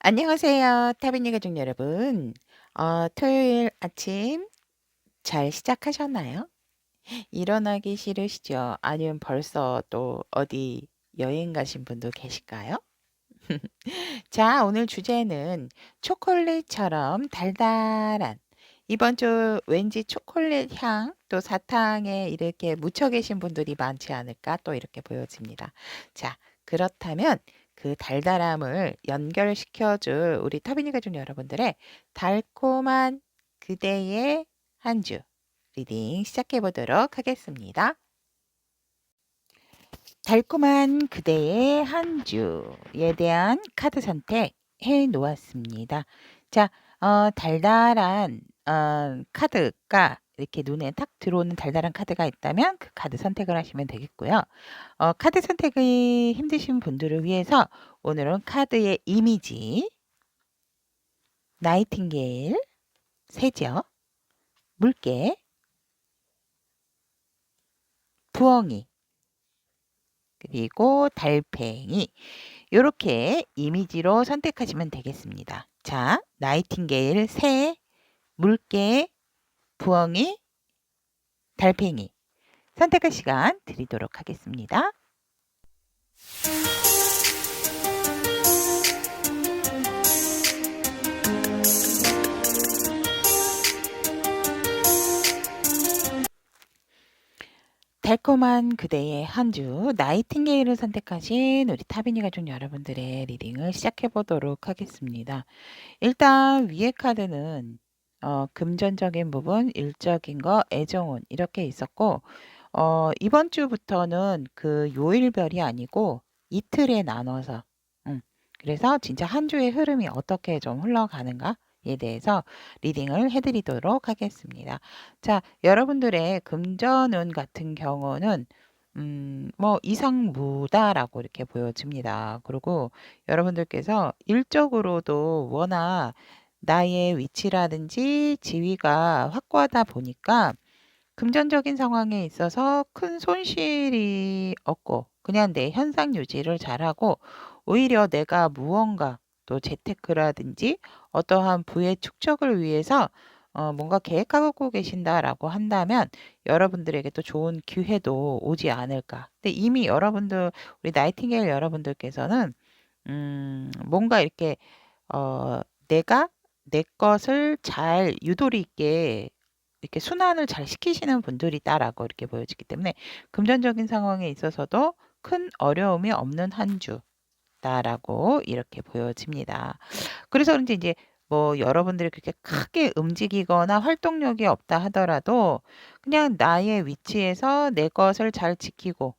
안녕하세요. 타비니 가족 여러분. 토요일 아침 잘 시작하셨나요? 일어나기 싫으시죠? 아니면 벌써 또 어디 여행 가신 분도 계실까요? 자, 오늘 주제는 초콜릿처럼 달달한 이번 주 왠지 초콜릿 향 또 사탕에 이렇게 묻혀 계신 분들이 많지 않을까 또 이렇게 보여집니다. 자, 그렇다면 그 달달함을 연결시켜 줄 우리 타비니 가족 여러분들의 달콤한 그대의 한 주 리딩 시작해 보도록 하겠습니다. 달콤한 그대의 한 주에 대한 카드 선택해 놓았습니다. 자, 달달한 카드가 이렇게 눈에 탁 들어오는 달달한 카드가 있다면 그 카드 선택을 하시면 되겠고요. 카드 선택이 힘드신 분들을 위해서 오늘은 카드의 이미지, 나이팅게일, 세죠, 물개, 부엉이, 그리고 달팽이 요렇게 이미지로 선택하시면 되겠습니다. 자, 나이팅게일, 새, 물개, 부엉이, 달팽이 선택할 시간 드리도록 하겠습니다. 달콤한 그대의 한 주 나이팅게일을 선택하신 우리 타비니 가족 여러분들의 리딩을 시작해 보도록 하겠습니다. 일단 위에 카드는 금전적인 부분, 일적인 거, 애정운 이렇게 있었고 이번 주부터는 그 요일별이 아니고 이틀에 나눠서 그래서 진짜 한 주의 흐름이 어떻게 좀 흘러가는가에 대해서 리딩을 해드리도록 하겠습니다. 자, 여러분들의 금전운 같은 경우는 뭐 이상무다라고 이렇게 보여집니다. 그리고 여러분들께서 일적으로도 워낙 나의 위치라든지 지위가 확고하다 보니까 금전적인 상황에 있어서 큰 손실이 없고 그냥 내 현상 유지를 잘하고 오히려 내가 무언가 또 재테크라든지 어떠한 부의 축적을 위해서 뭔가 계획하고 계신다라고 한다면 여러분들에게 또 좋은 기회도 오지 않을까. 근데 이미 여러분들 우리 나이팅게일 여러분들께서는 뭔가 이렇게 내가 내 것을 잘 유도리 있게 이렇게 순환을 잘 시키시는 분들이다라고 이렇게 보여지기 때문에 금전적인 상황에 있어서도 큰 어려움이 없는 한 주다라고 이렇게 보여집니다. 그래서 그런지 이제 뭐 여러분들이 그렇게 크게 움직이거나 활동력이 없다 하더라도 그냥 나의 위치에서 내 것을 잘 지키고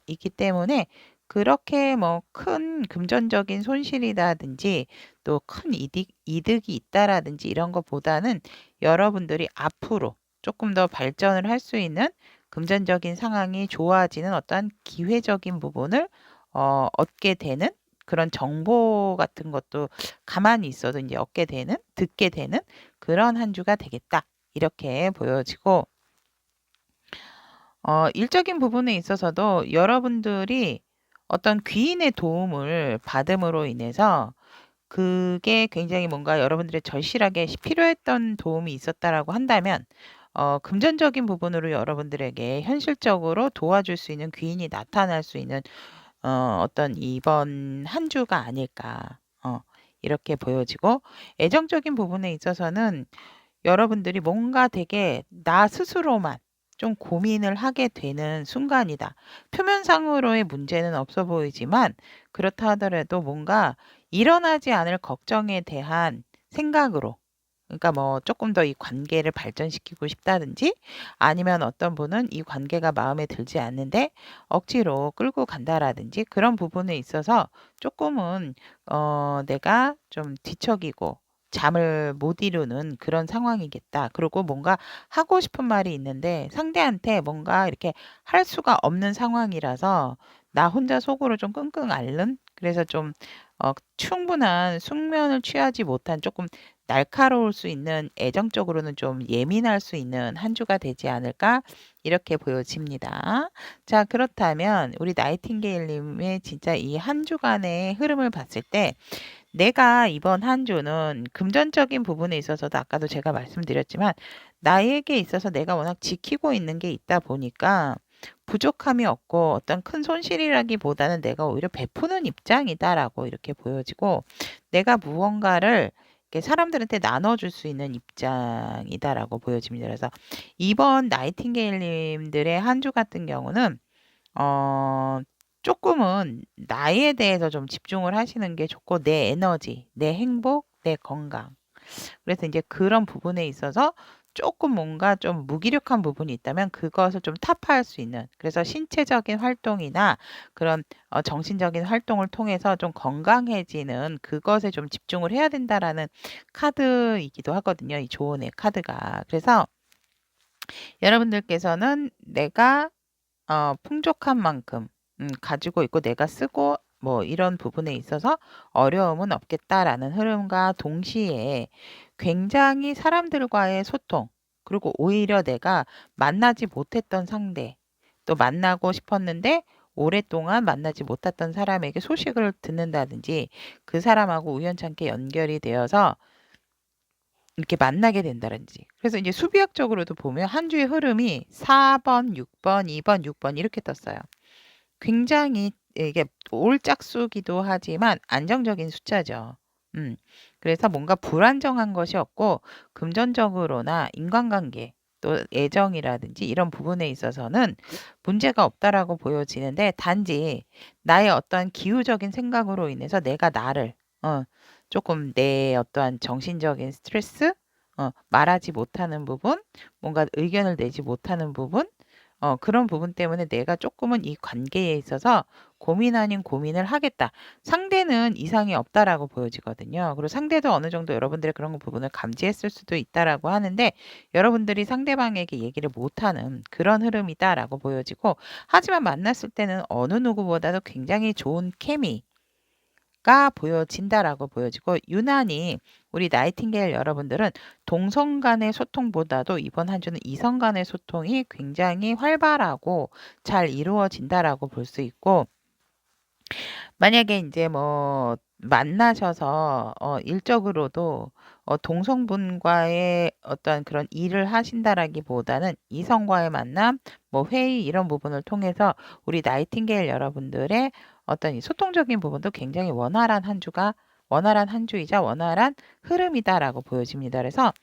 있기 때문에 그렇게 뭐 큰 금전적인 손실이라든지 또 큰 이득이 있다라든지 이런 것보다는 여러분들이 앞으로 조금 더 발전을 할 수 있는 금전적인 상황이 좋아지는 어떠한 기회적인 부분을 얻게 되는 그런 정보 같은 것도 가만히 있어도 이제 얻게 되는, 듣게 되는 그런 한 주가 되겠다. 이렇게 보여지고, 일적인 부분에 있어서도 여러분들이 어떤 귀인의 도움을 받음으로 인해서 그게 굉장히 뭔가 여러분들의 절실하게 필요했던 도움이 있었다라고 한다면 금전적인 부분으로 여러분들에게 현실적으로 도와줄 수 있는 귀인이 나타날 수 있는 어떤 이번 한 주가 아닐까 이렇게 보여지고 애정적인 부분에 있어서는 여러분들이 뭔가 되게 나 스스로만 좀 고민을 하게 되는 순간이다. 표면상으로의 문제는 없어 보이지만 그렇다 하더라도 뭔가 일어나지 않을 걱정에 대한 생각으로 그러니까 뭐 조금 더 이 관계를 발전시키고 싶다든지 아니면 어떤 분은 이 관계가 마음에 들지 않는데 억지로 끌고 간다라든지 그런 부분에 있어서 조금은 내가 좀 뒤척이고 잠을 못 이루는 그런 상황이겠다. 그리고 뭔가 하고 싶은 말이 있는데 상대한테 뭔가 이렇게 할 수가 없는 상황이라서 나 혼자 속으로 좀 끙끙 앓는 그래서 좀 충분한 숙면을 취하지 못한 조금 날카로울 수 있는 애정적으로는 좀 예민할 수 있는 한 주가 되지 않을까 이렇게 보여집니다. 자, 그렇다면 우리 나이팅게일 님의 진짜 이 한 주간의 흐름을 봤을 때 내가 이번 한 주는 금전적인 부분에 있어서도 아까도 제가 말씀드렸지만 나에게 있어서 내가 워낙 지키고 있는 게 있다 보니까 부족함이 없고 어떤 큰 손실이라기보다는 내가 오히려 베푸는 입장이다라고 이렇게 보여지고 내가 무언가를 이렇게 사람들한테 나눠줄 수 있는 입장이다라고 보여집니다. 그래서 이번 나이팅게일님들의 한 주 같은 경우는 어 쪼끔은 나에 대해서 좀 집중을 하시는 게 좋고 내 에너지, 내 행복, 내 건강. 그래서 인제 그런 부분에 있어서 쪼끔 뭔가 좀 무기력한 부분이 있다면 그것을 좀 타파할 수 있는, 그래서 신체적인 활동이나 그런 정신적인 활동을 통해서 좀 건강해지는 그것에 좀 집중을 해야 된다라는 카드이기도 하거든요, 이 조언의 카드가. 그래서 여러분들께서는 내가 풍족한 만큼 가지고 있고 내가 쓰고 뭐 이런 부분에 있어서 어려움은 없겠다라는 흐름과 동시에 굉장히 사람들과의 소통, 그리고 오히려 내가 만나지 못했던 상대, 또 만나고 싶었는데 오랫동안 만나지 못했던 사람에게 소식을 듣는다든지 그 사람하고 우연찮게 연결이 되어서 이렇게 만나게 된다든지. 그래서 이제 수비학적으로도 보면 한 주의 흐름이 4번, 6번, 2번, 6번 이렇게 떴어요. 굉장히 이게 올짝수기도 하지만 안정적인 숫자죠. 그래서 뭔가 불안정한 것이 없고 금전적으로나 인간관계 또 애정이라든지 이런 부분에 있어서는 문제가 없다라고 보여지는데, 단지 나의 어떠한 기우적인 생각으로 인해서 내가 나를 조금 내 어떠한 정신적인 스트레스, 말하지 못하는 부분, 뭔가 의견을 내지 못하는 부분, 그런 부분 때문에 내가 조금은 이 관계에 있어서 고민 아닌 고민을 하겠다. 상대는 이상이 없다라고 보여지거든요. 그리고 상대도 어느 정도 여러분들의 그런 부분을 감지했을 수도 있다라고 하는데 여러분들이 상대방에게 얘기를 못하는 그런 흐름이다라고 보여지고, 하지만 만났을 때는 어느 누구보다도 굉장히 좋은 케미가 보여진다라고 보여지고, 유난히 우리 나이팅게일 여러분들은 동성 간의 소통보다도 이번 한 주는 이성 간의 소통이 굉장히 활발하고 잘 이루어진다라고 볼 수 있고, 만약에 인제 뭐 만나셔서 일적으로도 동성분과의 어떤 그런 일을 하신다라기보다는 이성과의 만남, 뭐 회의 이런 부분을 통해서 우리 나이팅게일 여러분들의 어떤 이 소통적인 부분도 굉장히 원활한 한 주이자 원활한 흐름이다라고 보여집니다. 그래서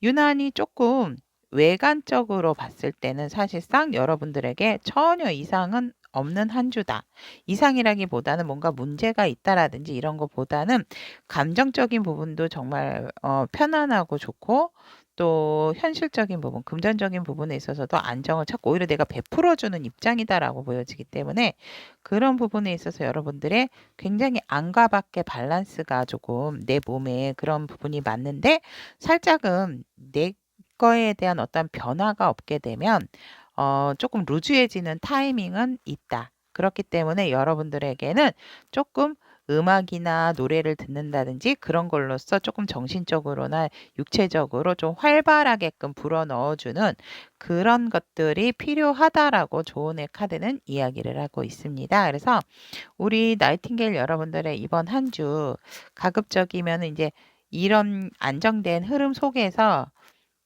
유난히 조금 외관적으로 봤을 때는 사실상 여러분들에게 전혀 이상은 없는 한 주다. 이상이라기보다는 뭔가 문제가 있다라든지 이런 것보다는 감정적인 부분도 정말 편안하고 좋고, 또 현실적인 부분, 금전적인 부분에 있어서도 안정을 찾고 오히려 내가 베풀어 주는 입장이다라고 보여지기 때문에 그런 부분에 있어서 여러분들의 굉장히 안과 밖의 밸런스가 조금 내 몸에 그런 부분이 맞는데, 살짝은 내 거에 대한 어떤 변화가 없게 되면 조금 루즈해지는 타이밍은 있다. 그렇기 때문에 여러분들에게는 조금 음악이나 노래를 듣는다든지 그런 걸로써 조금 정신적으로나 육체적으로 좀 활발하게끔 불어넣어 주는 그런 것들이 필요하다라고 조언의 카드는 이야기를 하고 있습니다. 그래서 우리 나이팅게일 여러분들의 이번 한 주 가급적이면은 인제 이런 안정된 흐름 속에서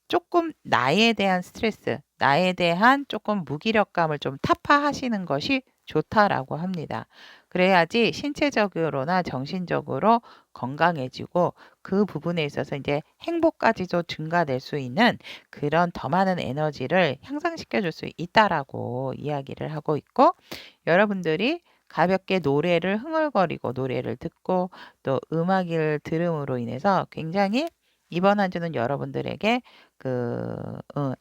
조금 나에 대한 스트레스, 나에 대한 조금 무기력감을 좀 타파하시는 것이 좋다라고 합니다. 그래야지 신체적으로나 정신적으로 건강해지고 그 부분에 있어서 이제 행복까지도 증가될 수 있는 그런 더 많은 에너지를 향상시켜 줄 수 있다라고 이야기를 하고 있고, 여러분들이 가볍게 노래를 흥얼거리고 노래를 듣고 또 음악을 들음으로 인해서 굉장히 이번 한 주는 여러분들에게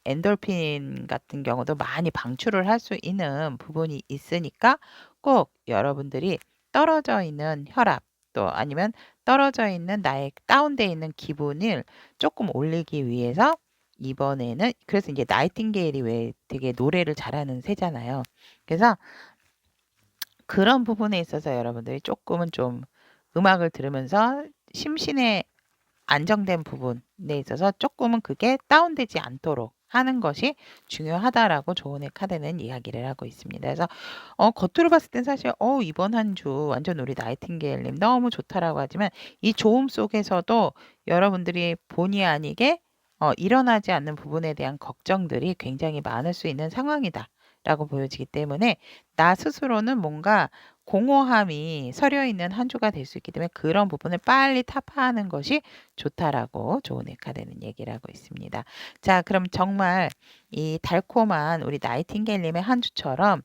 엔돌핀 같은 경우도 많이 방출을 할 수 있는 부분이 있으니까 꼭 여러분들이 떨어져 있는 혈압, 또 아니면 떨어져 있는 나의 다운돼 있는 기분을 조금 올리기 위해서 이번에는, 그래서 이제 나이팅게일이 왜 되게 노래를 잘하는 새잖아요. 그래서 그런 부분에 있어서 여러분들이 조금은 좀 음악을 들으면서 심신의 안정된 부분에 있어서 조금은 그게 다운되지 않도록 하는 것이 중요하다라고 조언의 카드는 이야기를 하고 있습니다. 그래서 겉으로 봤을 땐 사실 이번 한 주 완전 우리 나이팅게일님 너무 좋다라고 하지만 이 좋음 속에서도 여러분들이 본의 아니게 일어나지 않는 부분에 대한 걱정들이 굉장히 많을 수 있는 상황이다라고 보여지기 때문에 나 스스로는 뭔가 공허함이 서려 있는 한 주가 될 수 있기 때문에 그런 부분을 빨리 타파하는 것이 좋다라고 조은의 카드는 얘기를 하고 있습니다. 자, 그럼 정말 이 달콤한 우리 나이팅게일님의 한 주처럼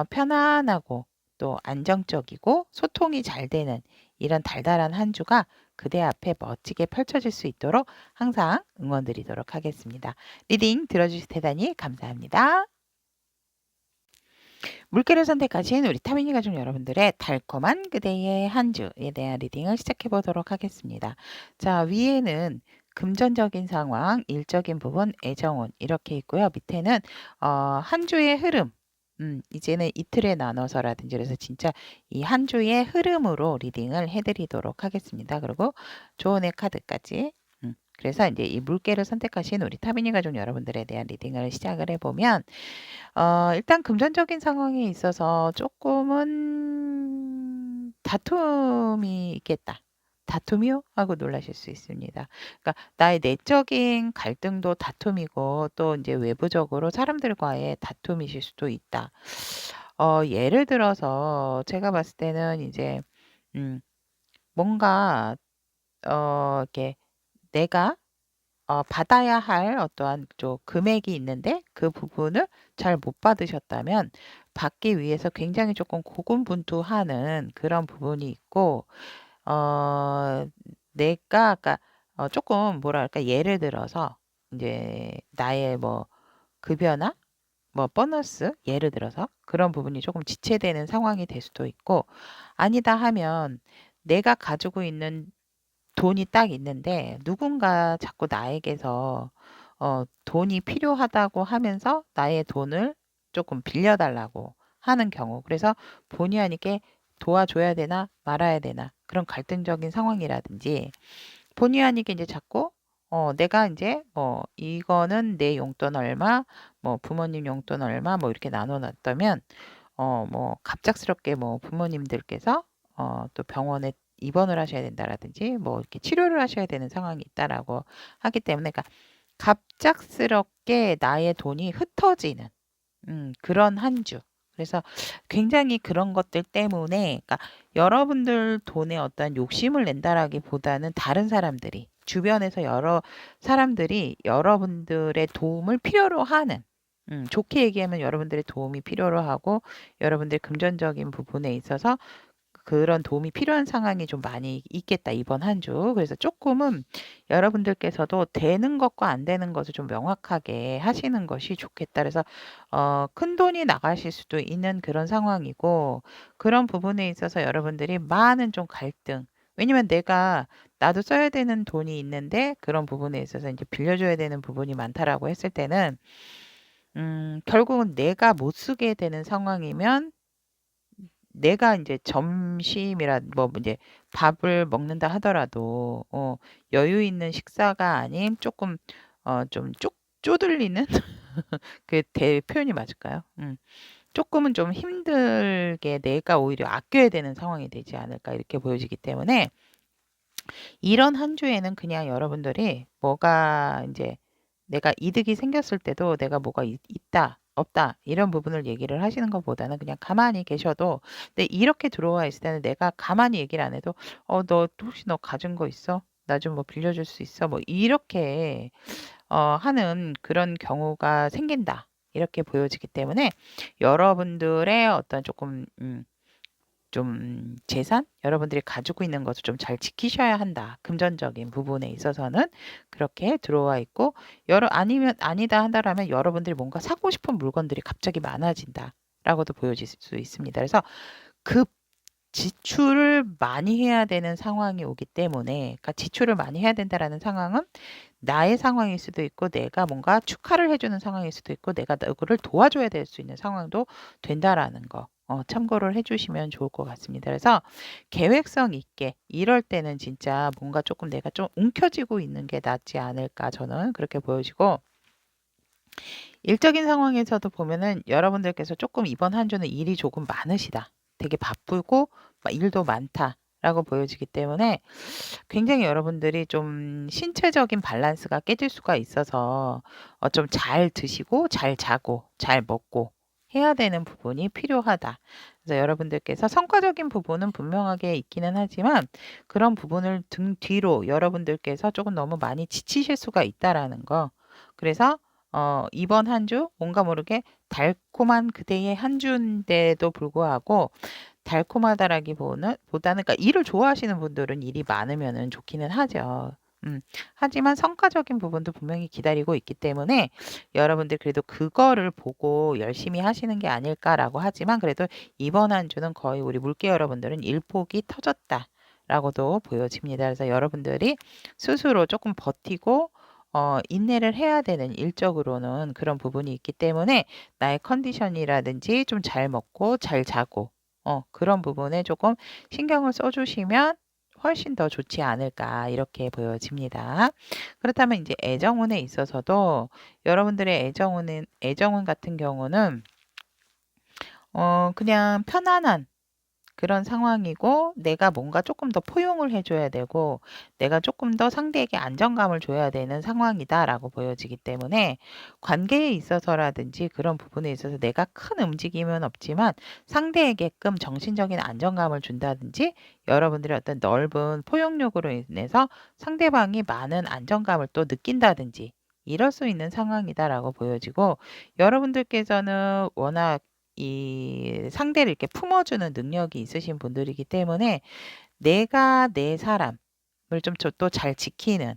편안하고 또 안정적이고 소통이 잘 되는 이런 달달한 한 주가 그대 앞에 멋지게 펼쳐질 수 있도록 항상 응원드리도록 하겠습니다. 리딩 들어주셔서 대단히 감사합니다. 물결을 선택하신 우리 타미니 가족 여러분들의 달콤한 그대의 한 주에 대한 리딩을 시작해 보도록 하겠습니다. 자, 위에는 금전적인 상황, 일적인 부분, 애정운 이렇게 있고요. 밑에는 한 주의 흐름, 이제는 이틀에 나눠서라든지 그래서 진짜 이 한 주의 흐름으로 리딩을 해드리도록 하겠습니다. 그리고 조언의 카드까지. 그래서 이제 이 물개를 선택하신 우리 타미니 가족 여러분들에 대한 리딩을 시작을 해보면 일단 금전적인 상황에 있어서 조금은 다툼이 있겠다. 다툼이요? 하고 놀라실 수 있습니다. 그러니까 나의 내적인 갈등도 다툼이고 또 이제 외부적으로 사람들과의 다툼이실 수도 있다. 예를 들어서 제가 봤을 때는 이제 뭔가 이렇게 내가 받아야 할 어떠한 좀 금액이 있는데 그 부분을 잘 못 받으셨다면 받기 위해서 굉장히 조금 고군분투하는 그런 부분이 있고 내가 아까 조금 뭐랄까 예를 들어서 이제 나의 뭐 급여나 뭐 보너스 예를 들어서 그런 부분이 조금 지체되는 상황이 될 수도 있고 아니다 하면 내가 가지고 있는 돈이 딱 있는데 누군가 자꾸 나에게서 돈이 필요하다고 하면서 나의 돈을 조금 빌려달라고 하는 경우. 그래서 본의 아니게 도와줘야 되나 말아야 되나 그런 갈등적인 상황이라든지 본의 아니게 이제 자꾸 내가 이제 뭐 이거는 내 용돈 얼마, 뭐 부모님 용돈 얼마 뭐 이렇게 나눠놨다면 뭐 갑작스럽게 뭐 부모님들께서 또 병원에 입원을 하셔야 된다라든지 뭐 이렇게 치료를 하셔야 되는 상황이 있다라고 하기 때문에 그러니까 갑작스럽게 나의 돈이 흩어지는 그런 한 주. 그래서 굉장히 그런 것들 때문에 그러니까 여러분들 돈에 어떤 욕심을 낸다라기보다는 다른 사람들이 주변에서 여러 사람들이 여러분들의 도움을 필요로 하는 좋게 얘기하면 여러분들의 도움이 필요로 하고 여러분들의 금전적인 부분에 있어서 그런 도움이 필요한 상황이 좀 많이 있겠다, 이번 한 주. 그래서 조금은 여러분들께서도 되는 것과 안 되는 것을 좀 명확하게 하시는 것이 좋겠다. 그래서 큰 돈이 나가실 수도 있는 그런 상황이고 그런 부분에 있어서 여러분들이 많은 좀 갈등. 왜냐면 나도 써야 되는 돈이 있는데 그런 부분에 있어서 이제 빌려줘야 되는 부분이 많다라고 했을 때는 결국은 내가 못 쓰게 되는 상황이면 내가 인제 점심이라 뭐 이제 밥을 먹는다 하더라도 여유 있는 식사가 아닌 쪼끔 좀 쪼들리는 그 표현이 맞을까요? 쪼끔은 좀 힘들게 내가 오히려 아껴야 되는 상황이 되지 않을까 이렇게 보여지기 때문에 이런 한 주에는 그냥 여러분들이 뭐가 인제 내가 이득이 생겼을 때도 내가 뭐가 있다, 없다 이런 부분을 얘기를 하시는 것보다는 그냥 가만히 계셔도 근데 이렇게 들어와 있을 때는 내가 가만히 얘기를 안 해도 너 혹시 너 가진 거 있어? 나 좀 뭐 빌려줄 수 있어? 뭐 이렇게 하는 그런 경우가 생긴다. 이렇게 보여지기 때문에 여러분들의 어떤 조금 좀 재산? 여러분들이 가지고 있는 것을 좀 잘 지키셔야 한다. 금전적인 부분에 있어서는 그렇게 들어와 있고 아니면 아니다 한다라면 여러분들이 뭔가 사고 싶은 물건들이 갑자기 많아진다라고도 보여질 수 있습니다. 그래서 급 지출을 많이 해야 되는 상황이 오기 때문에 그러니까 지출을 많이 해야 된다라는 상황은 나의 상황일 수도 있고 내가 뭔가 축하를 해주는 상황일 수도 있고 내가 누구를 도와줘야 될 수 있는 상황도 된다라는 거 참고를 해주시면 좋을 것 같습니다. 그래서 계획성 있게 이럴 때는 진짜 뭔가 조금 내가 좀 움켜쥐고 있는 게 낫지 않을까 저는 그렇게 보여지고 일적인 상황에서도 보면은 여러분들께서 조금 이번 한 주는 일이 조금 많으시다. 되게 바쁘고 일도 많다라고 보여지기 때문에 굉장히 여러분들이 좀 신체적인 밸런스가 깨질 수가 있어서 좀 잘 드시고 잘 자고 잘 먹고 해야 되는 부분이 필요하다. 그래서 여러분들께서 성과적인 부분은 분명하게 있기는 하지만 그런 부분을 등 뒤로 여러분들께서 조금 너무 많이 지치실 수가 있다라는 거. 그래서 이번 한 주 뭔가 모르게 달콤한 그대의 한 주인데도 불구하고 달콤하다라기보다는 그러니까 일을 좋아하시는 분들은 일이 많으면은 좋기는 하죠. 하지만 성과적인 부분도 분명히 기다리고 있기 때문에 여러분들 그래도 그거를 보고 열심히 하시는 게 아닐까라고 하지만 그래도 이번 한 주는 거의 우리 물개 여러분들은 일폭이 터졌다라고도 보여집니다. 그래서 여러분들이 스스로 조금 버티고 인내를 해야 되는 일적으로는 그런 부분이 있기 때문에 나의 컨디션이라든지 좀 잘 먹고 잘 자고 그런 부분에 조금 신경을 써주시면 훨씬 더 좋지 않을까 이렇게 보여집니다. 그렇다면 이제 애정운에 있어서도 여러분들의 애정운 같은 경우는 그냥 편안한 그런 상황이고 내가 뭔가 조금 더 포용을 해줘야 되고 내가 조금 더 상대에게 안정감을 줘야 되는 상황이다라고 보여지기 때문에 관계에 있어서라든지 그런 부분에 있어서 내가 큰 움직임은 없지만 상대에게끔 정신적인 안정감을 준다든지 여러분들의 어떤 넓은 포용력으로 인해서 상대방이 많은 안정감을 또 느낀다든지 이럴 수 있는 상황이다라고 보여지고 여러분들께서는 워낙 이 상대를 이렇게 품어주는 능력이 있으신 분들이기 때문에 내가 내 사람을 좀 또 잘 지키는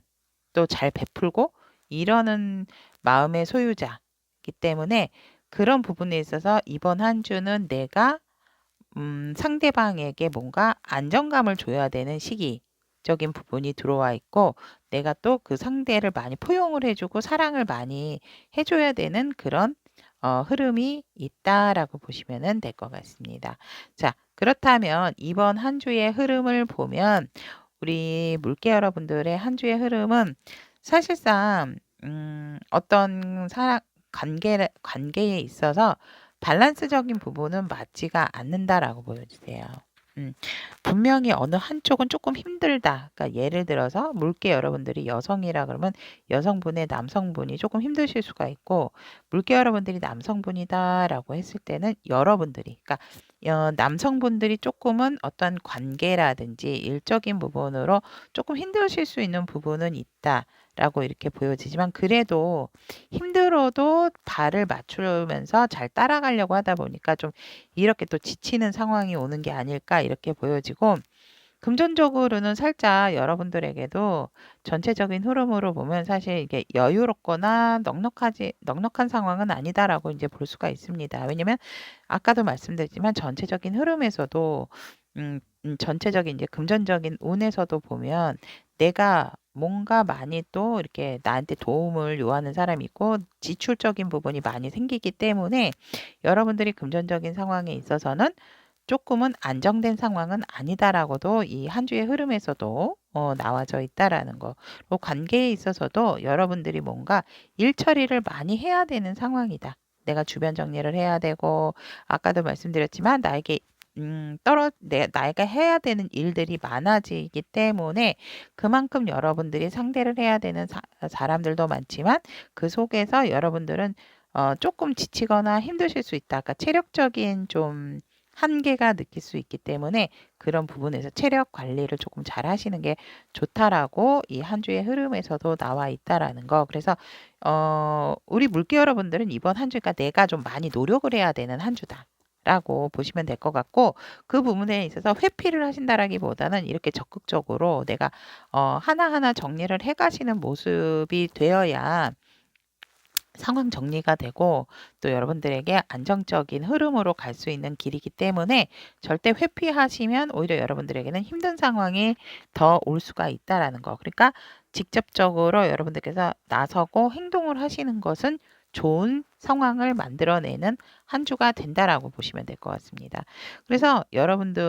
또 잘 베풀고 이러는 마음의 소유자이기 때문에 그런 부분에 있어서 이번 한 주는 내가 상대방에게 뭔가 안정감을 줘야 되는 시기적인 부분이 들어와 있고 내가 또 그 상대를 많이 포용을 해주고 사랑을 많이 해줘야 되는 그런 흐름이 있다라고 보시면 될 것 같습니다. 자, 그렇다면 이번 한 주의 흐름을 보면 우리 물개 여러분들의 한 주의 흐름은 사실상 어떤 사람 관계에 있어서 밸런스적인 부분은 맞지가 않는다라고 보여주세요. 음, 분명히 어느 한쪽은 조금 힘들다. 그러니까 예를 들어서 물개 여러분들이 여성이라 그러면 여성분의 남성분이 조금 힘드실 수가 있고 물개 여러분들이 남성분이다라고 했을 때는 여러분들이 그러니까 남성분들이 조금은 어떤 관계라든지 일적인 부분으로 조금 힘드실 수 있는 부분은 있다라고 이렇게 보여지지만 그래도 힘들어도 발을 맞추면서 잘 따라가려고 하다 보니까 좀 이렇게 또 지치는 상황이 오는 게 아닐까 이렇게 보여지고 금전적으로는 살짝 여러분들에게도 전체적인 흐름으로 보면 사실 이게 여유롭거나 넉넉한 상황은 아니다라고 이제 볼 수가 있습니다. 왜냐면 아까도 말씀드렸지만 전체적인 흐름에서도 전체적인 이제 금전적인 운에서도 보면 내가 뭔가 많이 또 이렇게 나한테 도움을 요하는 사람이 있고 지출적인 부분이 많이 생기기 때문에 여러분들이 금전적인 상황에 있어서는 조금은 안정된 상황은 아니다라고도 이 한 주의 흐름에서도 나와져 있다라는 거. 또 관계에 있어서도 여러분들이 뭔가 일 처리를 많이 해야 되는 상황이다. 내가 주변 정리를 해야 되고 아까도 말씀드렸지만 나에게 내가 해야 되는 일들이 많아지기 때문에 그만큼 여러분들이 상대를 해야 되는 사람들도 많지만 그 속에서 여러분들은 조금 지치거나 힘드실 수 있다. 그러니까 체력적인 좀 한계가 느낄 수 있기 때문에 그런 부분에서 체력 관리를 조금 잘 하시는 게 좋다라고 이 한 주의 흐름에서도 나와 있다라는 거. 그래서 우리 물개 여러분들은 이번 한 주가 내가 좀 많이 노력을 해야 되는 한 주다. 라고 보시면 될 것 같고 그 부분에 있어서 회피를 하신다라기보다는 이렇게 적극적으로 내가 하나하나 정리를 해 가시는 모습이 되어야 상황 정리가 되고 또 여러분들에게 안정적인 흐름으로 갈 수 있는 길이기 때문에 절대 회피하시면 오히려 여러분들에게는 힘든 상황이 더 올 수가 있다라는 거. 그러니까 직접적으로 여러분들께서 나서고 행동을 하시는 것은 좋은 상황을 만들어내는 한 주가 된다라고 보시면 될 것 같습니다. 그래서 여러분들이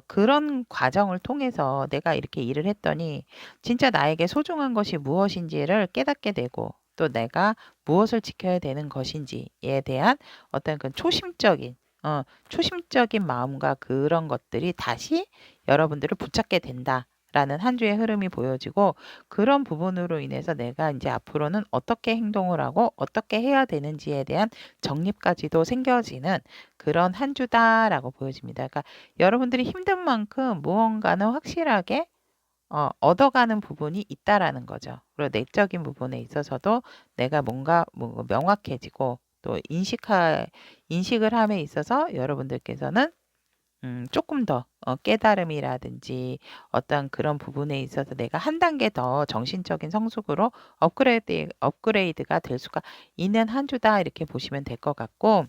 그런 과정을 통해서 내가 이렇게 일을 했더니 진짜 나에게 소중한 것이 무엇인지를 깨닫게 되고 또 내가 무엇을 지켜야 되는 것인지에 대한 어떤 그 초심적인 마음과 그런 것들이 다시 여러분들을 붙잡게 된다라는 한 주의 흐름이 보여지고 그런 부분으로 인해서 내가 이제 앞으로는 어떻게 행동을 하고 어떻게 해야 되는지에 대한 정립까지도 생겨지는 그런 한 주다라고 보여집니다. 그러니까 여러분들이 힘든 만큼 무언가는 확실하게 얻어가는 부분이 있다라는 거죠. 그리고 내적인 부분에 있어서도 내가 뭔가 명확해지고 또 인식을 함에 있어서 여러분들께서는 조금 더 깨달음이라든지 어떤 그런 부분에 있어서 내가 한 단계 더 정신적인 성숙으로 업그레이드가 될 수가 있는 한 주다 이렇게 보시면 될 것 같고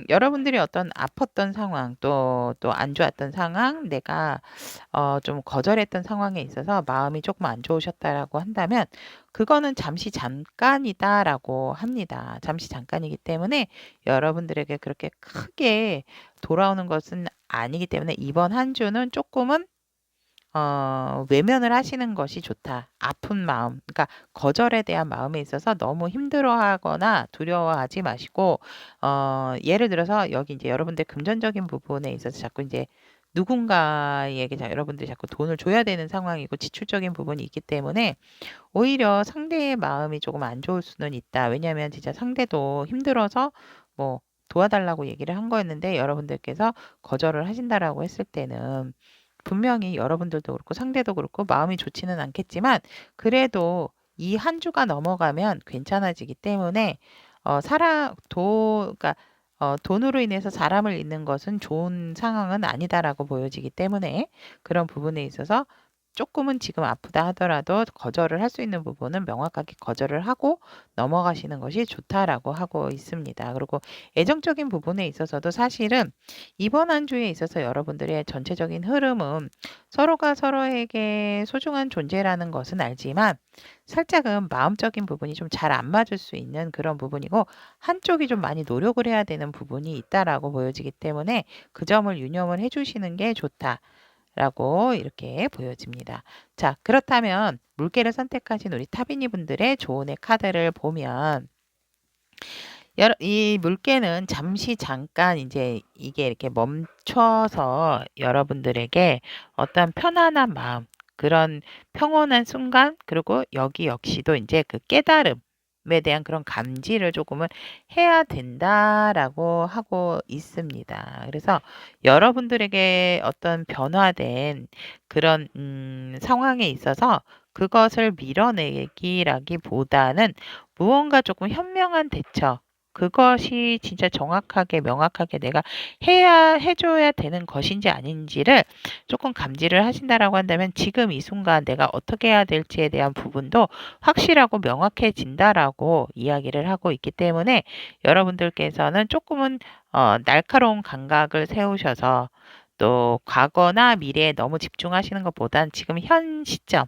여러분들이 어떤 아팠던 상황 또 안 좋았던 상황 내가 좀 거절했던 상황에 있어서 마음이 조금 안 좋으셨다라고 한다면 그거는 잠시 잠깐이다라고 합니다. 잠시 잠깐이기 때문에 여러분들에게 그렇게 크게 돌아오는 것은 아니기 때문에 이번 한 주는 조금은 외면을 하시는 것이 좋다. 아픈 마음, 그러니까 거절에 대한 마음에 있어서 너무 힘들어하거나 두려워하지 마시고, 예를 들어서 여기 이제 여러분들 금전적인 부분에 있어서 자꾸 이제 누군가에게 여러분들이 자꾸 돈을 줘야 되는 상황이고 지출적인 부분이 있기 때문에 오히려 상대의 마음이 조금 안 좋을 수는 있다. 왜냐하면 진짜 상대도 힘들어서 뭐 도와달라고 얘기를 한 거였는데 여러분들께서 거절을 하신다라고 했을 때는 분명히 여러분들도 그렇고 상대도 그렇고 마음이 좋지는 않겠지만 그래도 이 한 주가 넘어가면 괜찮아지기 때문에 그러니까 돈으로 인해서 사람을 잃는 것은 좋은 상황은 아니다라고 보여지기 때문에 그런 부분에 있어서 조금은 지금 아프다 하더라도 거절을 할 수 있는 부분은 명확하게 거절을 하고 넘어가시는 것이 좋다라고 하고 있습니다. 그리고 애정적인 부분에 있어서도 사실은 이번 한 주에 있어서 여러분들의 전체적인 흐름은 서로가 서로에게 소중한 존재라는 것은 알지만 살짝은 마음적인 부분이 좀 잘 안 맞을 수 있는 그런 부분이고 한쪽이 좀 많이 노력을 해야 되는 부분이 있다라고 보여지기 때문에 그 점을 유념을 해주시는 게 좋다. 라고 이렇게 보여집니다. 자, 그렇다면 물개를 선택하신 우리 타비니 분들의 조언의 카드를 보면 이 물개는 잠깐 이제 이게 이렇게 멈춰서 여러분들에게 어떤 편안한 마음, 그런 평온한 순간, 그리고 여기 역시도 이제 그 깨달음에 대한 그런 감지를 조금은 해야 된다라고 하고 있습니다. 그래서 여러분들에게 어떤 변화된 그런 상황에 있어서 그것을 밀어내기라기보다는 무언가 조금 현명한 대처, 그것이 진짜 정확하게 명확하게 내가 해줘야 되는 것인지 아닌지를 조금 감지를 하신다라고 한다면 지금 이 순간 내가 어떻게 해야 될지에 대한 부분도 확실하고 명확해진다라고 이야기를 하고 있기 때문에 여러분들께서는 조금은 날카로운 감각을 세우셔서 또 과거나 미래에 너무 집중하시는 것보단 지금 현 시점,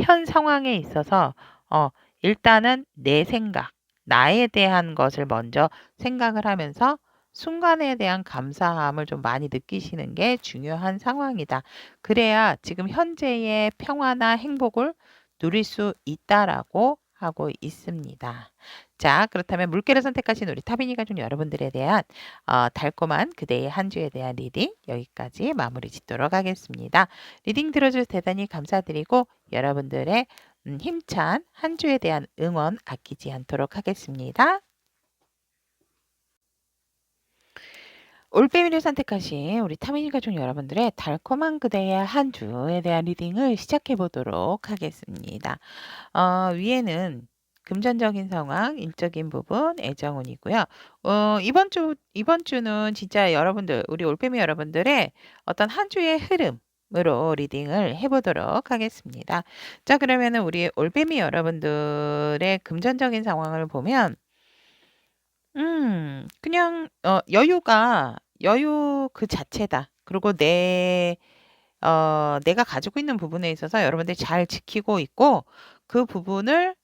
현 상황에 있어서 일단은 내 생각, 나에 대한 것을 먼저 생각을 하면서 순간에 대한 감사함을 좀 많이 느끼시는 게 중요한 상황이다. 그래야 지금 현재의 평화나 행복을 누릴 수 있다라고 하고 있습니다. 자, 그렇다면 물개를 선택하신 우리 타비니 가족 여러분들에 대한 달콤한 그대의 한 주에 대한 리딩 여기까지 마무리 짓도록 하겠습니다. 리딩 들어주셔서 대단히 감사드리고 여러분들의 힘찬 한 주에 대한 응원 아끼지 않도록 하겠습니다. 올빼미를 선택하신 우리 타미니 가족 여러분들의 달콤한 그대의 한 주에 대한 리딩을 시작해 보도록 하겠습니다. 위에는 금전적인 상황, 일적인 부분, 애정운이고요. 이번 주는 진짜 여러분들, 우리 올빼미 여러분들의 어떤 한 주의 흐름으로 리딩을 해보도록 하겠습니다. 자, 그러면은 우리 올빼미 여러분들의 금전적인 상황을 보면, 그냥, 여유 그 자체다. 그리고 내가 가지고 있는 부분에 있어서 여러분들이 잘 지키고 있고, 그 부분을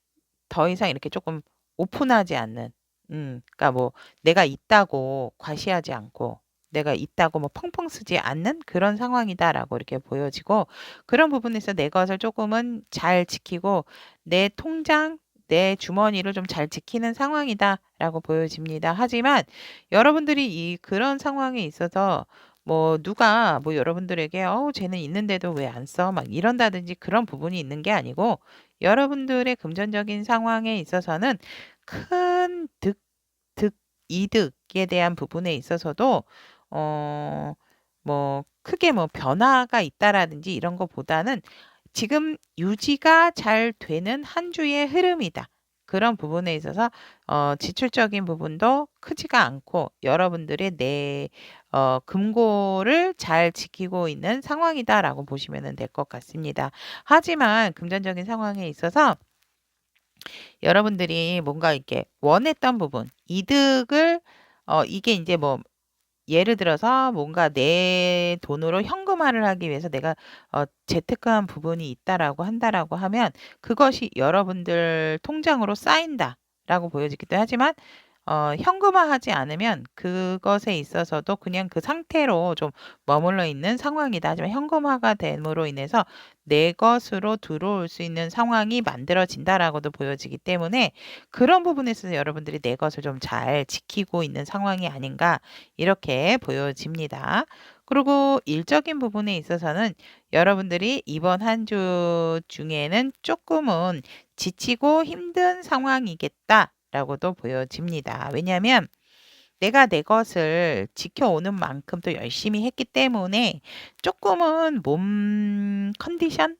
더 이상 이렇게 조금 오픈하지 않는, 그러니까 뭐 내가 있다고 과시하지 않고, 내가 있다고 뭐 펑펑 쓰지 않는 그런 상황이다라고 이렇게 보여지고, 그런 부분에서 내 것을 조금은 잘 지키고 내 통장, 내 주머니를 좀 잘 지키는 상황이다라고 보여집니다. 하지만 여러분들이 이 그런 상황에 있어서 뭐 누가 뭐 여러분들에게 쟤는 있는데도 왜 안 써? 막 이런다든지 그런 부분이 있는 게 아니고, 여러분들의 금전적인 상황에 있어서는 큰 이득에 대한 부분에 있어서도 어, 뭐 크게 뭐 변화가 있다라든지 이런 것보다는 지금 유지가 잘 되는 한 주의 흐름이다. 그런 부분에 있어서 지출적인 부분도 크지가 않고 여러분들의 금고를 잘 지키고 있는 상황이다라고 보시면 될 것 같습니다. 하지만 금전적인 상황에 있어서 여러분들이 뭔가 이렇게 원했던 부분, 이득을 이게 이제 뭐 예를 들어서 뭔가 내 돈으로 현금화를 하기 위해서 내가 재테크한 부분이 있다라고 한다라고 하면 그것이 여러분들 통장으로 쌓인다라고 보여지기도 하지만 현금화하지 않으면 그것에 있어서도 그냥 그 상태로 좀 머물러 있는 상황이다. 하지만 현금화가 됨으로 인해서 내 것으로 들어올 수 있는 상황이 만들어진다라고도 보여지기 때문에 그런 부분에 있어서 여러분들이 내 것을 좀 잘 지키고 있는 상황이 아닌가 이렇게 보여집니다. 그리고 일적인 부분에 있어서는 여러분들이 이번 한 주 중에는 조금은 지치고 힘든 상황이겠다라고도 보여집니다. 왜냐하면 내가 내 것을 지켜오는 만큼 또 열심히 했기 때문에 조금은 몸 컨디션?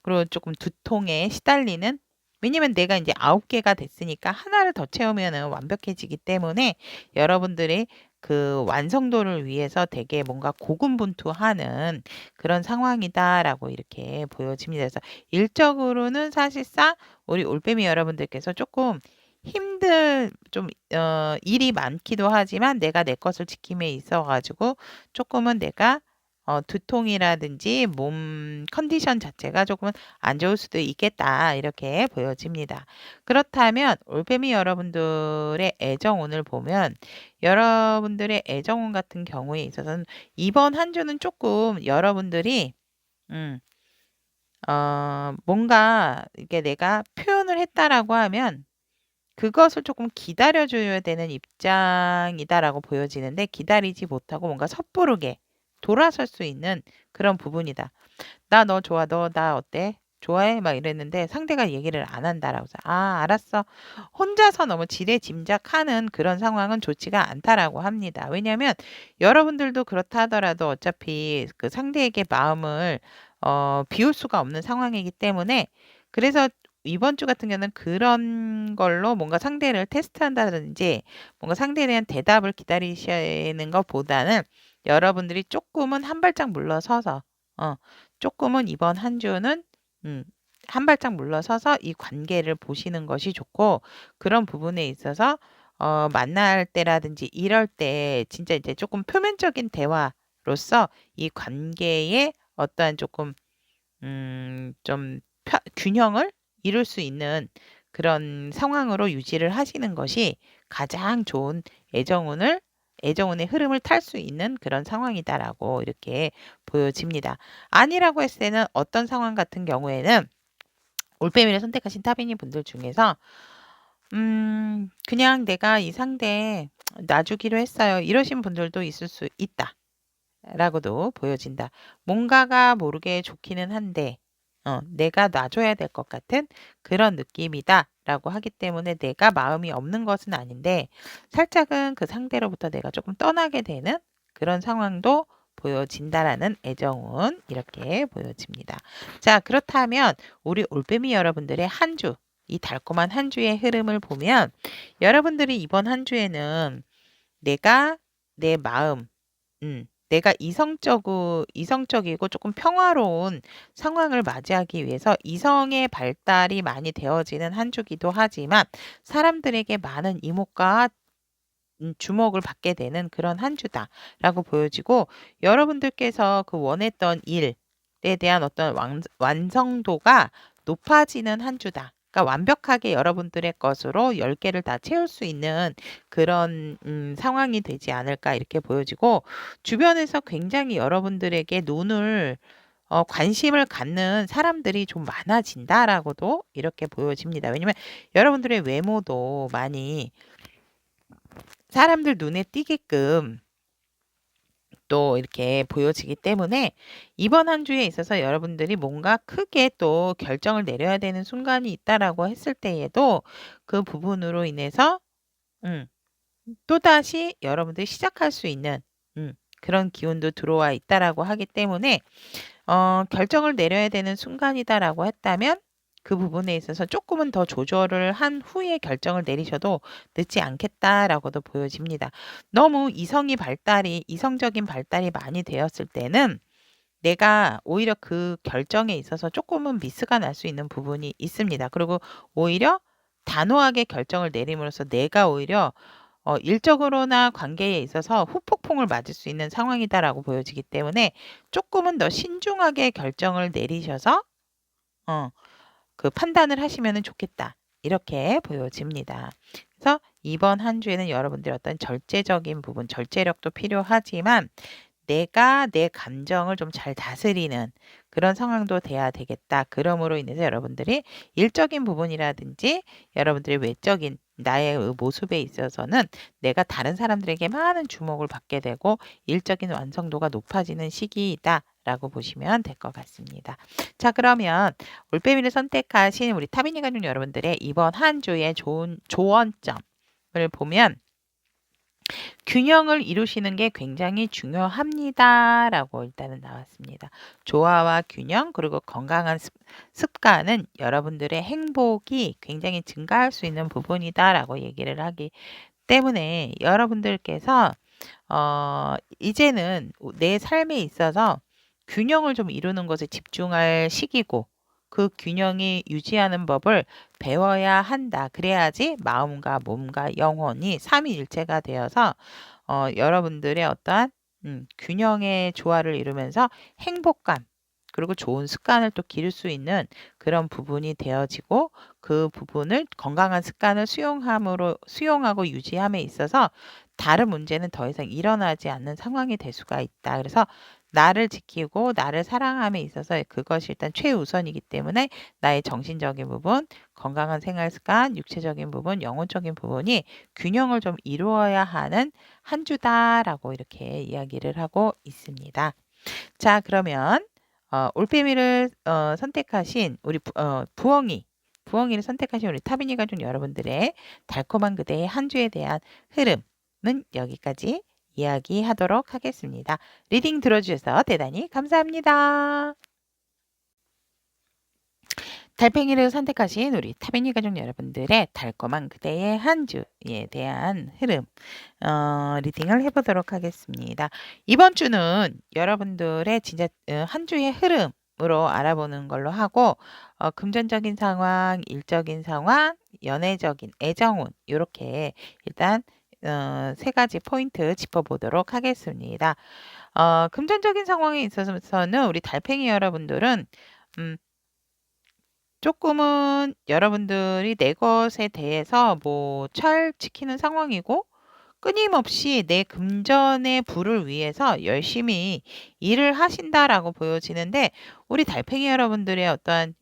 그리고 조금 두통에 시달리는? 왜냐면 내가 이제 9개가 됐으니까 하나를 더 채우면 완벽해지기 때문에 여러분들의 그 완성도를 위해서 되게 뭔가 고군분투하는 그런 상황이다라고 이렇게 보여집니다. 그래서 일적으로는 사실상 우리 올빼미 여러분들께서 조금 좀 일이 많기도 하지만 내가 내 것을 지킴에 있어 가지고 조금은 내가 두통이라든지 몸 컨디션 자체가 조금은 안 좋을 수도 있겠다 이렇게 보여집니다. 그렇다면 올빼미 여러분들의 애정운을 보면 여러분들의 애정운 같은 경우에 있어서는 이번 한 주는 조금 여러분들이 음, 뭔가 이게 내가 표현을 했다라고 하면 그것을 조금 기다려줘야 되는 입장이다라고 보여지는데 기다리지 못하고 뭔가 섣부르게 돌아설 수 있는 그런 부분이다. 나 너 좋아. 너 나 어때? 좋아해? 막 이랬는데 상대가 얘기를 안 한다라고 해서 알았어. 혼자서 너무 지레짐작하는 그런 상황은 좋지가 않다라고 합니다. 왜냐하면 여러분들도 그렇다 하더라도 어차피 그 상대에게 마음을 비울 수가 없는 상황이기 때문에 그래서 이번 주 같은 경우는 그런 걸로 뭔가 상대를 테스트한다든지 뭔가 상대에 대한 대답을 기다리시는 것보다는 여러분들이 조금은 한 발짝 물러서서 조금은 이번 한 주는 음, 한 발짝 물러서서 이 관계를 보시는 것이 좋고 그런 부분에 있어서 만날 때라든지 이럴 때 진짜 이제 조금 표면적인 대화로서 이 관계에 어떠한 조금 좀 균형을 이룰 수 있는 그런 상황으로 유지를 하시는 것이 가장 좋은 애정운을 애정운의 흐름을 탈 수 있는 그런 상황이다라고 이렇게 보여집니다. 아니라고 했을 때는 어떤 상황 같은 경우에는 올빼미를 선택하신 타비니 분들 중에서 그냥 내가 이 상대 놔주기로 했어요. 이러신 분들도 있을 수 있다. 라고도 보여진다. 뭔가가 모르게 좋기는 한데 내가 놔줘야 될 것 같은 그런 느낌이다 라고 하기 때문에 내가 마음이 없는 것은 아닌데 살짝은 그 상대로부터 내가 조금 떠나게 되는 그런 상황도 보여진다라는 애정은 이렇게 보여집니다. 자, 그렇다면 우리 올빼미 여러분들의 한 주, 이 달콤한 한 주의 흐름을 보면 여러분들이 이번 한 주에는 내가 내 마음, 내가 이성적이고 조금 평화로운 상황을 맞이하기 위해서 이성의 발달이 많이 되어지는 한 주기도 하지만 사람들에게 많은 이목과 주목을 받게 되는 그런 한 주다라고 보여지고 여러분들께서 그 원했던 일에 대한 어떤 완성도가 높아지는 한 주다. 그러니까 완벽하게 여러분들의 것으로 10개를 다 채울 수 있는 그런 상황이 되지 않을까 이렇게 보여지고, 주변에서 굉장히 여러분들에게 관심을 갖는 사람들이 좀 많아진다라고도 이렇게 보여집니다. 왜냐면 여러분들의 외모도 많이 사람들 눈에 띄게끔 또 이렇게 보여지기 때문에, 이번 한 주에 있어서 여러분들이 뭔가 크게 또 결정을 내려야 되는 순간이 있다라고 했을 때에도 그 부분으로 인해서 음, 또다시 여러분들이 시작할 수 있는 그런 기운도 들어와 있다라고 하기 때문에, 결정을 내려야 되는 순간이다라고 했다면 그 부분에 있어서 조금은 더 조절을 한 후에 결정을 내리셔도 늦지 않겠다라고도 보여집니다. 너무 이성적인 발달이 많이 되었을 때는 내가 오히려 그 결정에 있어서 조금은 미스가 날 수 있는 부분이 있습니다. 그리고 오히려 단호하게 결정을 내림으로써 내가 오히려 일적으로나 관계에 있어서 후폭풍을 맞을 수 있는 상황이다라고 보여지기 때문에, 조금은 더 신중하게 결정을 내리셔서 어, 그 판단을 하시면 좋겠다. 이렇게 보여집니다. 그래서 이번 한 주에는 여러분들의 어떤 절제적인 부분, 절제력도 필요하지만 내가 내 감정을 좀 잘 다스리는 그런 상황도 돼야 되겠다. 그러므로 인해서 여러분들이 일적인 부분이라든지 여러분들의 외적인 나의 모습에 있어서는 내가 다른 사람들에게 많은 주목을 받게 되고 일적인 완성도가 높아지는 시기이다 라고 보시면 될 것 같습니다. 자, 그러면 올빼미를 선택하신 우리 타비니 가족 여러분들의 이번 한 주의 좋은 조언점을 보면, 균형을 이루시는 게 굉장히 중요합니다라고 일단은 나왔습니다. 조화와 균형, 그리고 건강한 습관은 여러분들의 행복이 굉장히 증가할 수 있는 부분이다라고 얘기를 하기 때문에, 여러분들께서 이제는 내 삶에 있어서 균형을 좀 이루는 것에 집중할 시기고, 그 균형이 유지하는 법을 배워야 한다. 그래야지 마음과 몸과 영혼이 삼위일체가 되어서 여러분들의 어떠한 균형의 조화를 이루면서 행복감, 그리고 좋은 습관을 또 기를 수 있는 그런 부분이 되어지고, 그 부분을 건강한 습관을 수용하고 유지함에 있어서 다른 문제는 더 이상 일어나지 않는 상황이 될 수가 있다. 그래서 나를 지키고 나를 사랑함에 있어서 그것이 일단 최우선이기 때문에 나의 정신적인 부분, 건강한 생활 습관, 육체적인 부분, 영혼적인 부분이 균형을 좀 이루어야 하는 한 주다라고 이렇게 이야기를 하고 있습니다. 자, 그러면 올빼미를 선택하신 우리 부엉이를 선택하신 우리 타비니 가족 여러분들의 달콤한 그대의 한 주에 대한 흐름은 여기까지 이야기하도록 하겠습니다. 리딩 들어주셔서 대단히 감사합니다. 달팽이를 선택하신 우리 타비니 가족 여러분들의 달콤한 그대의 한 주에 대한 흐름 리딩을 해보도록 하겠습니다. 이번 주는 여러분들의 진짜 한 주의 흐름으로 알아보는 걸로 하고, 금전적인 상황, 일적인 상황, 연애적인 애정운, 이렇게 일단 세 가지 포인트 짚어보도록 하겠습니다. 금전적인 상황에 있어서는 우리 달팽이 여러분들은 조금은 여러분들이 내 것에 대해서 잘 지키는 상황이고, 끊임없이 내 금전의 부를 위해서 열심히 일을 하신다라고 보여지는데, 우리 달팽이 여러분들의 어떠한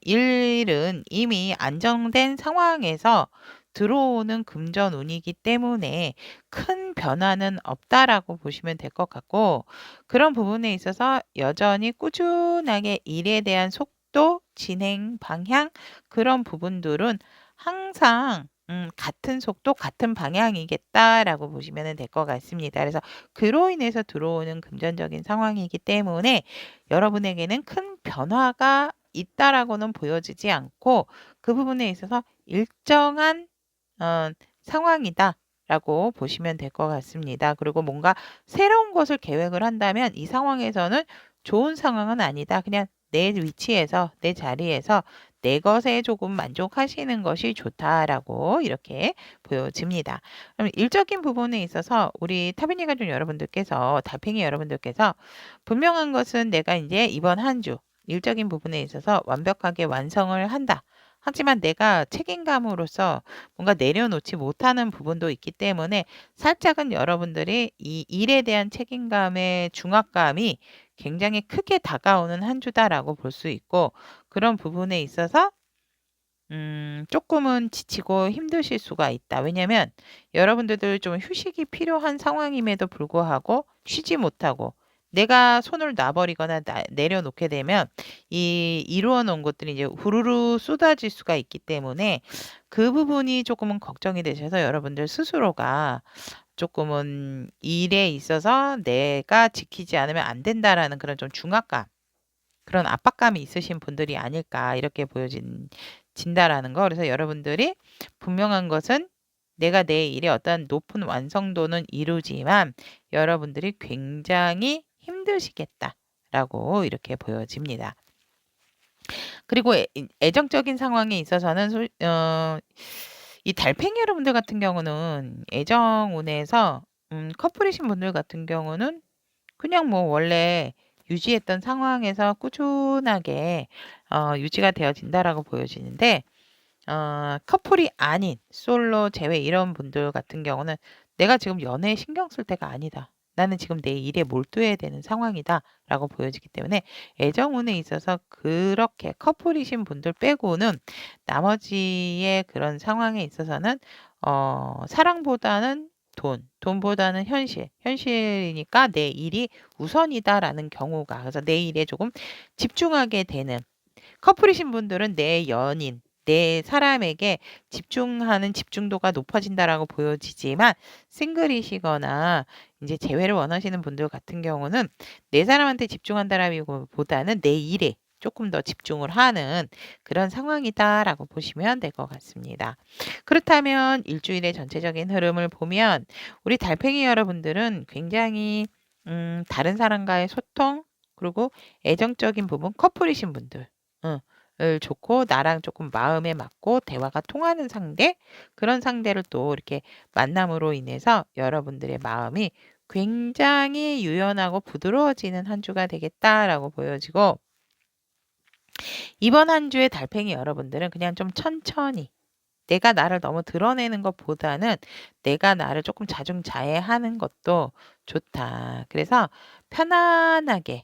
일은 이미 안정된 상황에서 들어오는 금전운이기 때문에 큰 변화는 없다라고 보시면 될 것 같고, 그런 부분에 있어서 여전히 꾸준하게 일에 대한 속도, 진행 방향, 그런 부분들은 항상 같은 속도, 같은 방향이겠다라고 보시면 될 것 같습니다. 그래서 그로 인해서 들어오는 금전적인 상황이기 때문에 여러분에게는 큰 변화가 있다라고는 보여지지 않고, 그 부분에 있어서 일정한 상황이다라고 보시면 될 것 같습니다. 그리고 뭔가 새로운 것을 계획을 한다면 이 상황에서는 좋은 상황은 아니다. 그냥 내 위치에서, 내 자리에서 내 것에 조금 만족하시는 것이 좋다라고 이렇게 보여집니다. 그럼 일적인 부분에 있어서 우리 타비니 가족 여러분들께서, 달팽이 여러분들께서 분명한 것은 내가 이제 이번 한 주 일적인 부분에 있어서 완벽하게 완성을 한다 하지만 내가 책임감으로써 뭔가 내려놓지 못하는 부분도 있기 때문에 살짝은 여러분들이 이 일에 대한 책임감의 중압감이 굉장히 크게 다가오는 한 주다라고 볼 수 있고, 그런 부분에 있어서 쪼끔은 지치고 힘드실 수가 있다. 왜냐면 여러분들도 좀 휴식이 필요한 상황임에도 불구하고 쉬지 못하고 내가 손을 놔 버리거나 내려놓게 되면 이 이루어 놓은 것들이 이제 후루루 쏟아질 수가 있기 때문에 그 부분이 조금은 걱정이 되셔서 여러분들 스스로가 조금은 일에 있어서 '내가 지키지 않으면 안 된다.'라는 그런 좀 중압감, 그런 압박감이 있으신 분들이 아닐까 이렇게 진다라는 거. 그래서 여러분들이 분명한 것은 내가 내 일에 어떤 높은 완성도는 이루지만 여러분들이 굉장히 힘드시겠다라고 이렇게 보여집니다. 그리고 애정적인 상황에 있어서는 이 달팽이 여러분들 같은 경우는 애정운에서 커플이신 분들 같은 경우는 그냥 뭐 원래 유지했던 상황에서 꾸준하게 유지가 되어진다라고 보여지는데, 커플이 아닌 솔로 제외 이런 분들 같은 경우는 '내가 지금 연애에 신경 쓸 때가 아니다. 나는 지금 내 일에 몰두해야 되는 상황이다.'라고 보여지기 때문에 애정운에 있어서 그렇게 커플이신 분들 빼고는 나머지의 그런 상황에 있어서는 사랑보다는 돈보다는 현실이니까 '내 일이 우선이다.'라는 경우가, 그래서 내 일에 조금 집중하게 되는, 커플이신 분들은 내 연인, 내 사람에게 집중하는 집중도가 높아진다라고 보여지지만, 싱글이시거나 이제 재회를 원하시는 분들 같은 경우는 내 사람한테 집중한다라기보다는 내 일에 조금 더 집중을 하는 그런 상황이다라고 보시면 될 것 같습니다. 그렇다면 일주일의 전체적인 흐름을 보면 우리 달팽이 여러분들은 굉장히 다른 사람과의 소통, 그리고 애정적인 부분, 커플이신 분들 응, 을 좋고 나랑 조금 마음에 맞고 대화가 통하는 상대, 그런 상대를 또 이렇게 만남으로 인해서 여러분들의 마음이 굉장히 유연하고 부드러워지는 한 주가 되겠다라고 보여지고, 이번 한 주의 달팽이 여러분들은 그냥 좀 천천히 내가 나를 너무 드러내는 것보다는 내가 나를 조금 자중자애하는 것도 좋다. 그래서 편안하게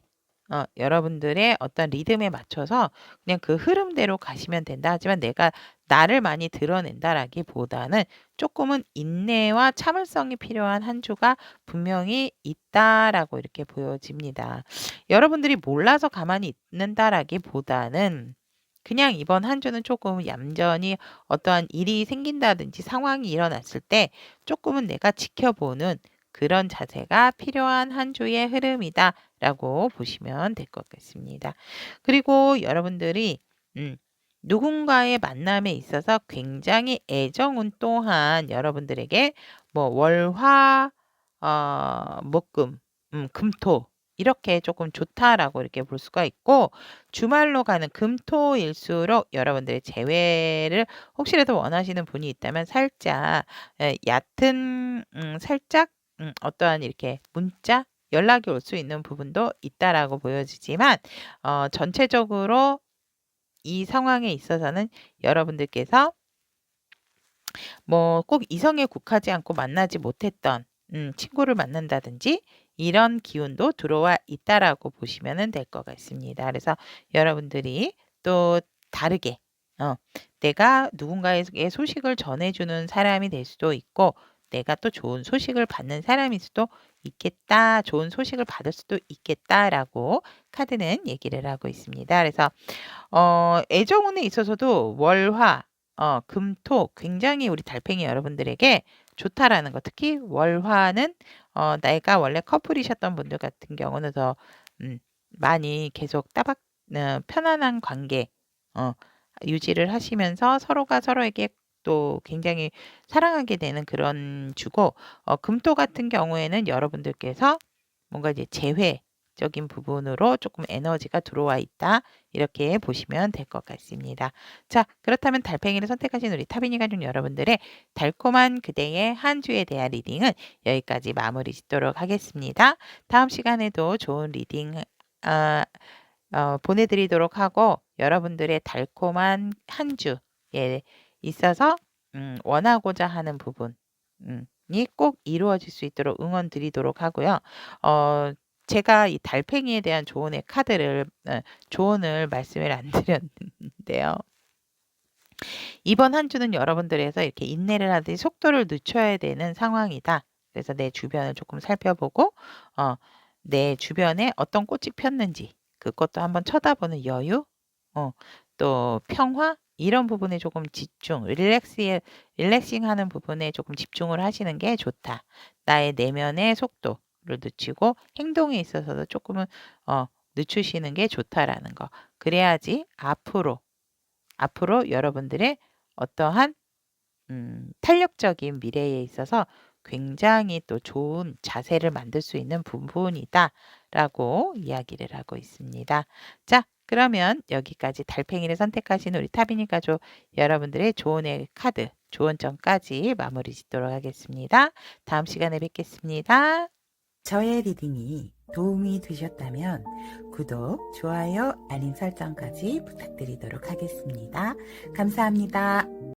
여러분들의 어떤 리듬에 맞춰서 그냥 그 흐름대로 가시면 된다. 하지만 내가 나를 많이 드러낸다라기보다는 조금은 인내와 참을성이 필요한 한 주가 분명히 있다라고 이렇게 보여집니다. 여러분들이 몰라서 가만히 있는다라기보다는 그냥 이번 한 주는 조금 얌전히 어떠한 일이 생긴다든지 상황이 일어났을 때 조금은 내가 지켜보는 그런 자세가 필요한 한 주의 흐름이다라고 보시면 될 것 같습니다. 그리고 여러분들이 누군가의 만남에 있어서 굉장히 애정운 또한 여러분들에게 뭐 월화 목금 금토 이렇게 조금 좋다라고 이렇게 볼 수가 있고, 주말로 가는 금토일수록 여러분들의 재회를 혹시라도 원하시는 분이 있다면 살짝 얕은 살짝 어떠한 이렇게 문자, 연락이 올 수 있는 부분도 있다라고 보여지지만, 전체적으로 이 상황에 있어서는 여러분들께서 뭐 꼭 이성에 국하지 않고 만나지 못했던 친구를 만난다든지 이런 기운도 들어와 있다라고 보시면 될 것 같습니다. 그래서 여러분들이 또 다르게 내가 누군가에게 소식을 전해주는 사람이 될 수도 있고, 내가 또 좋은 소식을 받는 사람일 수도 있겠다, 좋은 소식을 받을 수도 있겠다라고 카드는 얘기를 하고 있습니다. 그래서 애정운에 있어서도 월화, 금토 굉장히 우리 달팽이 여러분들에게 좋다라는 거. 특히 월화는 내가 원래 커플이셨던 분들 같은 경우는 더 많이 계속 편안한 관계 어, 유지를 하시면서 서로가 서로에게 또 굉장히 사랑하게 되는 그런 주고, 금토 같은 경우에는 여러분들께서 뭔가 이제 재회적인 부분으로 조금 에너지가 들어와 있다. 이렇게 보시면 될 것 같습니다. 자, 그렇다면 달팽이를 선택하신 우리 타비니 가족 여러분들의 달콤한 그대의 한 주에 대한 리딩은 여기까지 마무리 짓도록 하겠습니다. 다음 시간에도 좋은 리딩 보내드리도록 하고, 여러분들의 달콤한 한 주, 있어서 원하고자 하는 부분 이 꼭 이루어질 수 있도록 응원 드리도록 하고요. 제가 이 달팽이에 대한 조언을 말씀을 안 드렸는데요. 이번 한 주는 여러분들에서 이렇게 인내를 하듯이 속도를 늦춰야 되는 상황이다. 그래서 내 주변을 조금 살펴보고 내 주변에 어떤 꽃이 폈는지 그것도 한번 쳐다보는 여유, 또 평화 이런 부분에 조금 집중, 릴렉싱하는 부분에 조금 집중을 하시는 게 좋다. 나의 내면의 속도를 늦추고 행동에 있어서도 조금은 늦추시는 게 좋다라는 거. 그래야지 앞으로 여러분들의 어떠한 탄력적인 미래에 있어서 굉장히 또 좋은 자세를 만들 수 있는 부분이다라고 이야기를 하고 있습니다. 자, 그러면 여기까지 달팽이를 선택하신 우리 타비니 가족 여러분들의 조언의 카드, 조언점까지 마무리 짓도록 하겠습니다. 다음 시간에 뵙겠습니다. 저의 리딩이 도움이 되셨다면 구독, 좋아요, 알림 설정까지 부탁드리도록 하겠습니다. 감사합니다.